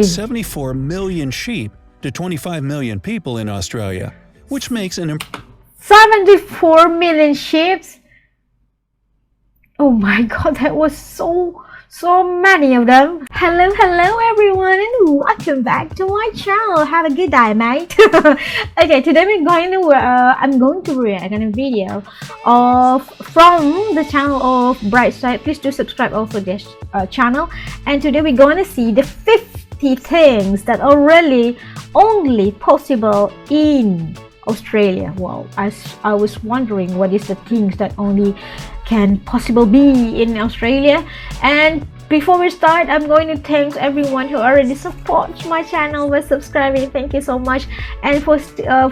74 million sheep to 25 million people in Australia, which makes an 74 million sheep. Oh my god, that was so many of them. Hello everyone, and welcome back to my channel. Have a good day, mate. Okay, today I'm going to react on a video from the channel of Brightside. Please do subscribe also this channel. And today we're going to see the 50 things that are really only possible in Australia. Well, I was wondering what is the things that only can possible be in Australia. And before we start, I'm going to thank everyone who already supports my channel by subscribing. Thank you so much. And for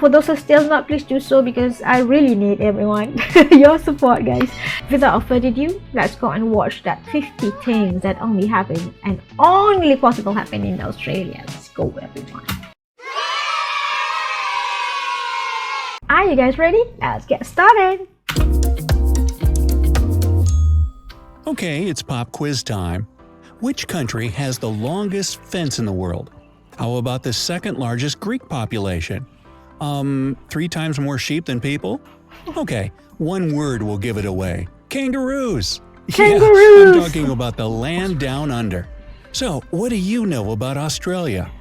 those who still not, please do so, because I really need everyone your support, guys. Without further ado, let's go and watch that 50 things that only happen and only possible happen in Australia. Let's go, everyone. Are you guys ready? Let's get started. Okay, it's pop quiz time. Which country has the longest fence in the world? How about the second largest Greek population? 3 times more sheep than people? Okay, one word will give it away. Kangaroos! Kangaroos! Yeah, I'm talking about the land down under. So, what do you know about Australia?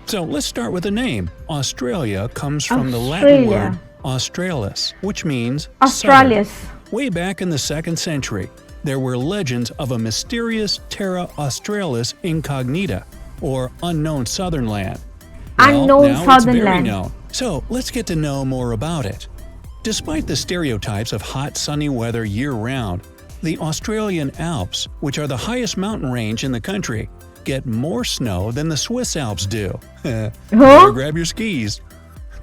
So, let's start with the name. Australia comes from the Latin word Australis, which means Australis. southern. Way back in the 2nd century, there were legends of a mysterious Terra Australis Incognita, or unknown southern land. Well, Unknown now southern it's very land. known. So let's get to know more about it. Despite the stereotypes of hot, sunny weather year-round, the Australian Alps, which are the highest mountain range in the country, get more snow than the Swiss Alps do. Better grab your skis.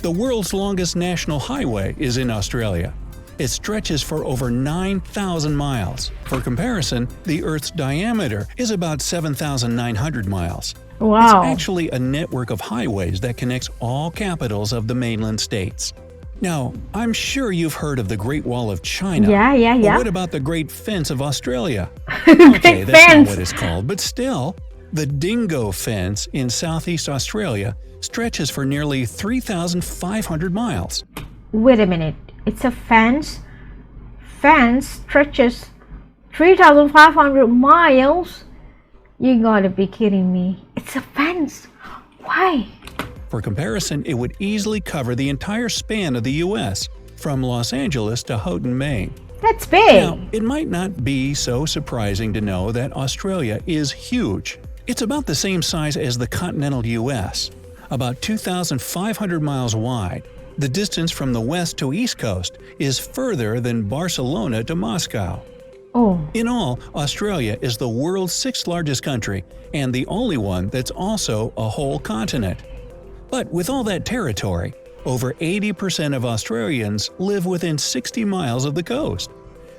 The world's longest national highway is in Australia. It stretches for over 9,000 miles. For comparison, the Earth's diameter is about 7,900 miles. Wow. It's actually a network of highways that connects all capitals of the mainland states. Now, I'm sure you've heard of the Great Wall of China. Yeah. But what about the Great Fence of Australia? Okay, that's not what it's called, but still, the Dingo Fence in southeast Australia stretches for nearly 3,500 miles. Wait a minute. It's a fence. Fence stretches 3,500 miles. You gotta be kidding me. It's a fence. Why? For comparison, it would easily cover the entire span of the U.S., from Los Angeles to Houghton, Maine. That's big. Now, it might not be so surprising to know that Australia is huge. It's about the same size as the continental U.S., about 2,500 miles wide. The distance from the west to east coast is further than Barcelona to Moscow. Oh. In all, Australia is the world's 6th largest country and the only one that's also a whole continent. But with all that territory, over 80% of Australians live within 60 miles of the coast.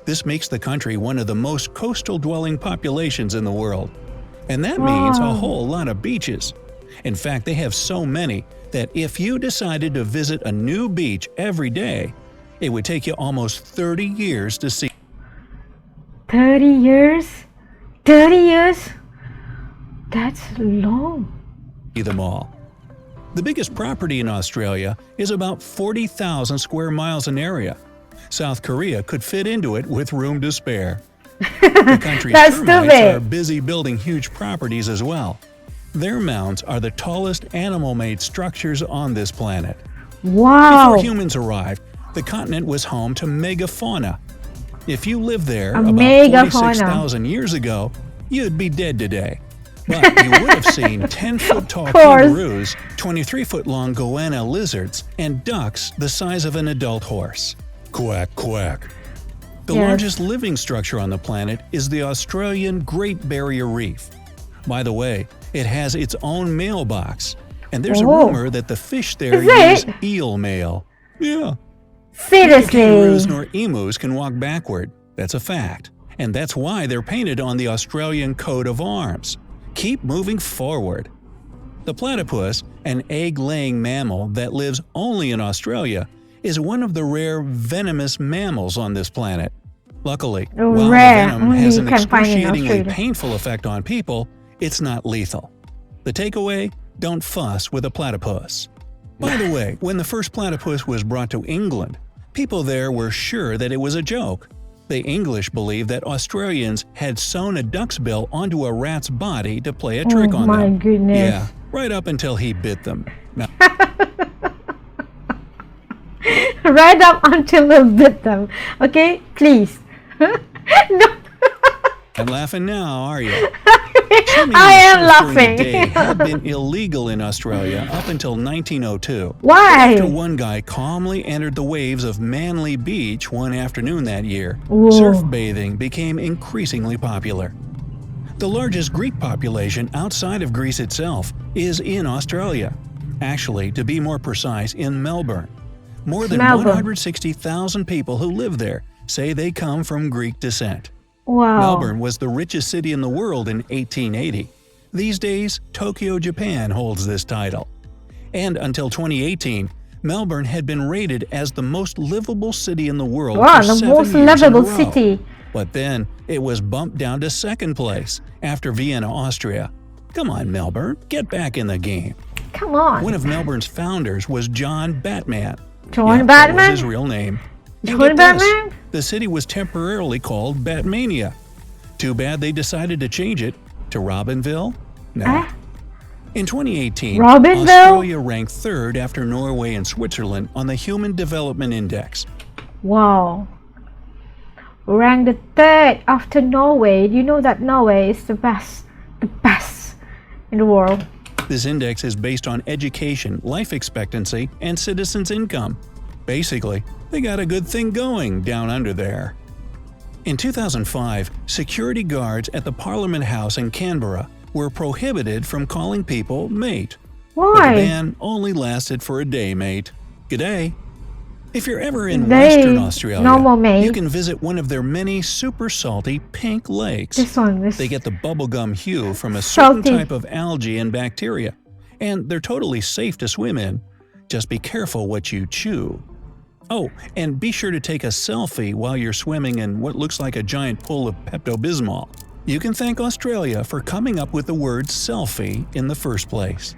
This makes the country one of the most coastal-dwelling populations in the world. And that means a whole lot of beaches. In fact, they have so many that if you decided to visit a new beach every day, it would take you almost 30 years to see 30 years? 30 years? That's long. them all. The biggest property in Australia is about 40,000 square miles in area. South Korea could fit into it with room to spare. The country's termites are busy building huge properties as well. Their mounds are the tallest animal-made structures on this planet. Wow. Before humans arrived, the continent was home to megafauna. If you lived there about 46,000 years ago, you'd be dead today. But you would have seen 10-foot-tall kangaroos, 23-foot-long goanna lizards, and ducks the size of an adult horse. Quack, quack. The largest living structure on the planet is the Australian Great Barrier Reef. By the way, it has its own mailbox, and there's a rumor that the fish there use eel mail. Yeah. Seriously? Neither kangaroos nor emus can walk backward. That's a fact. And that's why they're painted on the Australian coat of arms. Keep moving forward. The platypus, an egg-laying mammal that lives only in Australia, is one of the rare venomous mammals on this planet. Luckily, while the venom has an excruciatingly painful effect on people, it's not lethal. The takeaway? Don't fuss with a platypus. By the way, when the first platypus was brought to England, people there were sure that it was a joke. The English believed that Australians had sewn a duck's bill onto a rat's body to play a trick on them. Oh my goodness. Yeah, right up until he bit them. Now, right up until I bit them. Okay, please. No. and laughing now, are you? I am laughing. The day had been illegal in Australia up until 1902. Why? After one guy calmly entered the waves of Manly Beach one afternoon that year, Whoa. surf bathing became increasingly popular. The largest Greek population outside of Greece itself is in Australia. Actually, to be more precise, in Melbourne. More than 160,000 people who live there say they come from Greek descent. Wow. Melbourne was the richest city in the world in 1880. These days, Tokyo, Japan holds this title. And until 2018, Melbourne had been rated as the most livable city in the world Wow, for the 7 most years livable in a row. city. But then it was bumped down to second place after Vienna, Austria. Come on, Melbourne, get back in the game. Come on. One of Melbourne's founders was John Batman. John That was Batman? his real name. And John get this, Batman? the city was temporarily called Batmania. Too bad they decided to change it to Robinville? No. Eh? In 2018, Robinville? Australia ranked third after Norway and Switzerland on the Human Development Index. Wow. Ranked the third after Norway. You know that Norway is the best in the world. This index is based on education, life expectancy, and citizens' income. Basically, they got a good thing going down under there. In 2005, security guards at the Parliament House in Canberra were prohibited from calling people mate. But the Why? ban only lasted for a day, mate. G'day. If you're ever in Day. Western Australia, Normal, mate. you can visit one of their many super salty pink lakes. This one is They get the bubblegum hue from a certain salty. type of algae and bacteria, and they're totally safe to swim in. Just be careful what you chew. Oh, and be sure to take a selfie while you're swimming in what looks like a giant pool of Pepto-Bismol. You can thank Australia for coming up with the word selfie in the first place.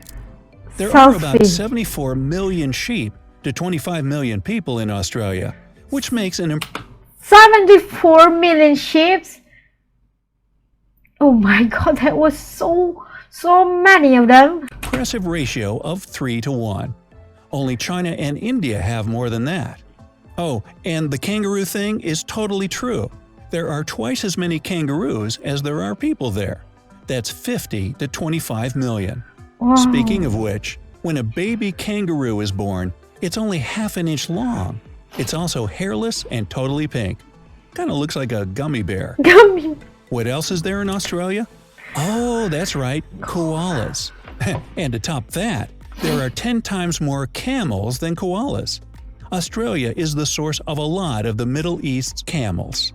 There are about Selfie. 74 million sheep to 25 million people in Australia, which makes an 74 million sheep. Oh my god, that was so many of them. impressive ratio of 3 to 1. Only China and India have more than that. Oh, and the kangaroo thing is totally true. There are twice as many kangaroos as there are people there. That's 50 to 25 million. Wow. Speaking of which, when a baby kangaroo is born, it's only half an inch long. It's also hairless and totally pink. Kinda looks like a gummy bear. Gummy. What else is there in Australia? Oh, that's right, koalas. And to top that, there are 10 times more camels than koalas. Australia is the source of a lot of the Middle East's camels.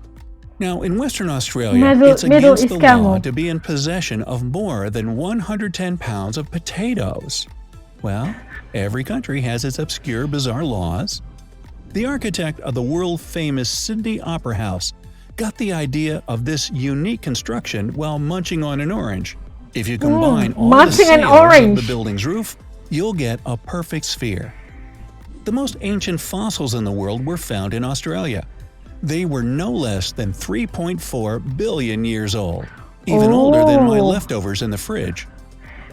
Now, in Western Australia, it's Middle against East the camel. law to be in possession of more than 110 pounds of potatoes. Well, every country has its obscure, bizarre laws. The architect of the world-famous Sydney Opera House got the idea of this unique construction while munching on an orange. If you combine all the munching an sails of orange. the building's roof, you'll get a perfect sphere. The most ancient fossils in the world were found in Australia. They were no less than 3.4 billion years old, even older than my Oh. leftovers in the fridge.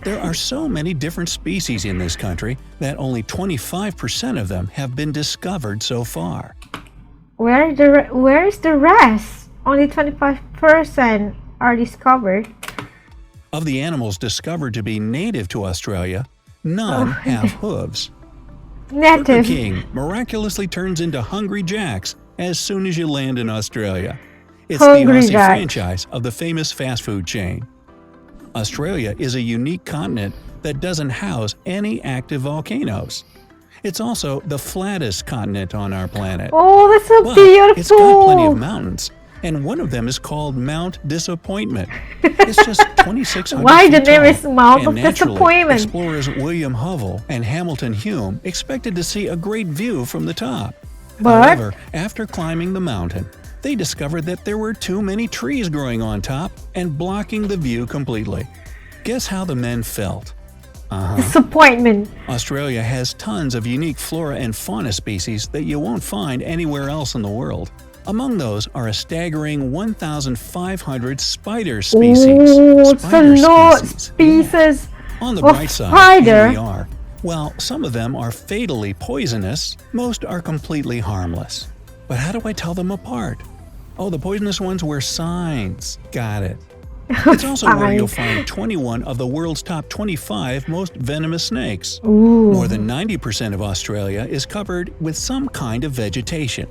There are so many different species in this country that only 25% of them have been discovered so far. Where's the rest? Only 25% are discovered. Of the animals discovered to be native to Australia, none have hooves. Burger Native. King miraculously turns into Hungry Jack's as soon as you land in Australia. It's Hungry the Aussie Jack's. franchise of the famous fast food chain. Australia is a unique continent that doesn't house any active volcanoes. It's also the flattest continent on our planet. Oh, that's so But beautiful. it's got plenty of mountains, and one of them is called Mount Disappointment. It's just 2,600 Why the feet name tall, is Mount and of naturally, Disappointment? explorers William Hovell and Hamilton Hume expected to see a great view from the top. But However, after climbing the mountain, they discovered that there were too many trees growing on top and blocking the view completely. Guess how the men felt? Disappointment. Australia has tons of unique flora and fauna species that you won't find anywhere else in the world. Among those are a staggering 1,500 spider species. Oh, it's a lot of species. On the of bright side, spider. here we are. While some of them are fatally poisonous, most are completely harmless. But how do I tell them apart? Oh, the poisonous ones wear signs. Got it. It's also where you'll find 21 of the world's top 25 most venomous snakes. Ooh. More than 90% of Australia is covered with some kind of vegetation.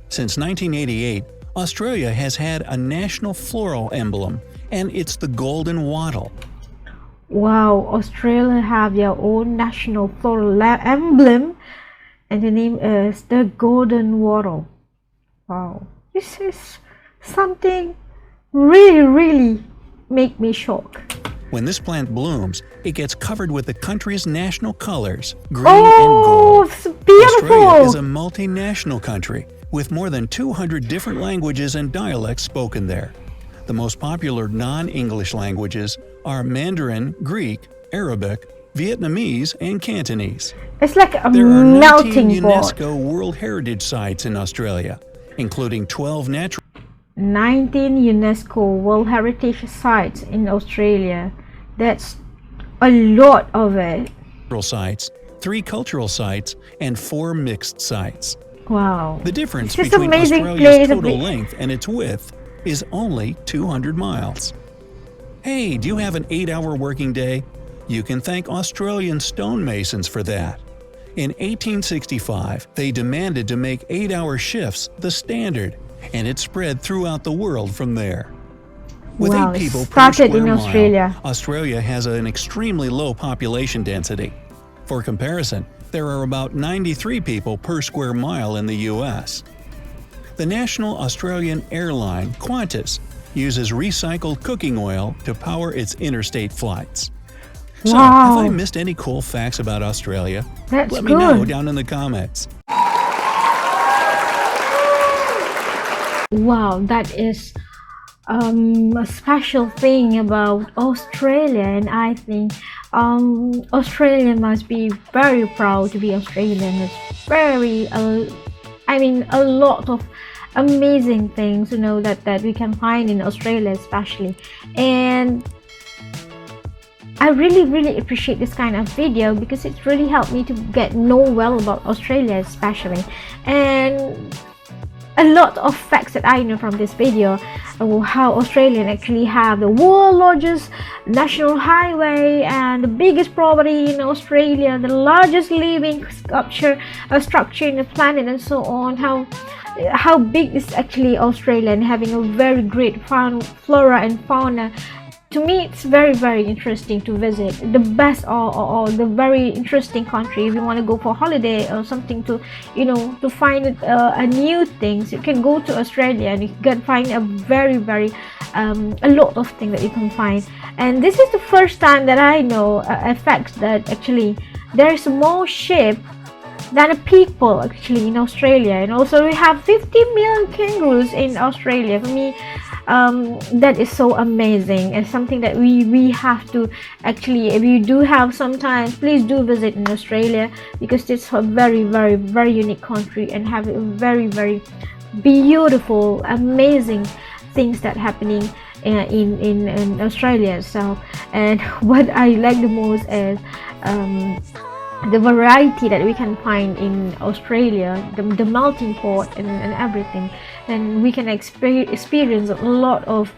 Since 1988, Australia has had a national floral emblem, and it's the golden wattle. Wow, Australia have their own national floral emblem, and the name is the golden wattle. Wow, this is something really make me shocked. When this plant blooms, it gets covered with the country's national colors, green and gold. It's beautiful! Australia is a multinational country with more than 200 different languages and dialects spoken there. The most popular non-English languages are Mandarin, Greek, Arabic, Vietnamese, and Cantonese. It's like a There are 19 melting pot. UNESCO World Heritage Sites in Australia, including 12 natural 19 UNESCO World Heritage Sites in Australia. That's a lot of it. sites, 3 cultural sites, and 4 mixed sites. Wow. The difference It's just between amazing Australia's place. total length and its width is only 200 miles. Hey, do you have an 8-hour working day? You can thank Australian stonemasons for that. In 1865, they demanded to make 8-hour shifts the standard, and it spread throughout the world from there. With Wow, 8 it people per started square in mile, Australia. Australia has an extremely low population density. For comparison, there are about 93 people per square mile in the U.S. The national Australian airline Qantas uses recycled cooking oil to power its interstate flights. So, have I Wow. missed any cool facts about Australia? That's Let me know good. down in the comments. Wow, that is a special thing about Australia, and I think Australia must be very proud to be Australian. It's very, a lot of amazing things, that we can find in Australia especially. And I really appreciate this kind of video because it really helped me to know well about Australia especially. And a lot of facts that I know from this video, how Australian actually have the world's largest national highway and the biggest property in Australia, the largest living structure in the planet, and so on. How big is actually Australia, and having a very great flora and fauna. To me, it's very interesting to visit. The best or the very interesting country. If you want to go for holiday or something to find a new things, you can go to Australia and you can find a very a lot of things that you can find. And this is the first time that I know a fact that actually there's more sheep than people actually in Australia. And also we have 50 million kangaroos in Australia. For me, that is so amazing, and something that we have to actually, if you do have some time, please do visit in Australia, because it's a very unique country and have a very beautiful, amazing things that happening in Australia. So, and what I like the most is the variety that we can find in Australia, the melting pot and everything. And we can experience a lot of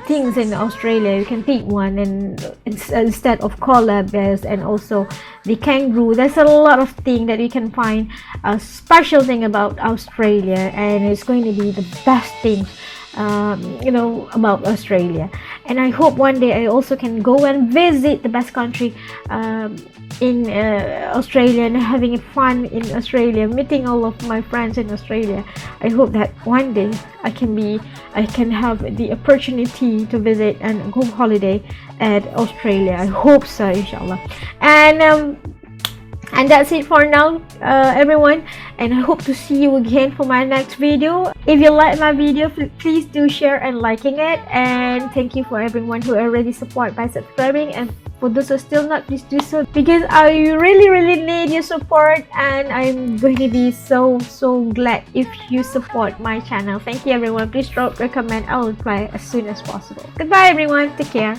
things in Australia. You can pick one, and instead of koala bears and also the kangaroo, there's a lot of things that you can find. A special thing about Australia, and it's going to be the best thing about Australia. And I hope one day I also can go and visit the best country in Australia, and having fun in Australia, meeting all of my friends in Australia. I hope that one day I can have the opportunity to visit and go holiday at Australia. I hope so, inshallah. And And that's it for now, everyone, and I hope to see you again for my next video. If you like my video, please do share and liking it, and thank you for everyone who already support by subscribing, and for those who are still not, please do so, because I really need your support, and I'm going to be so glad if you support my channel. Thank you everyone. Please drop a comment. I will reply as soon as possible. Goodbye everyone, take care.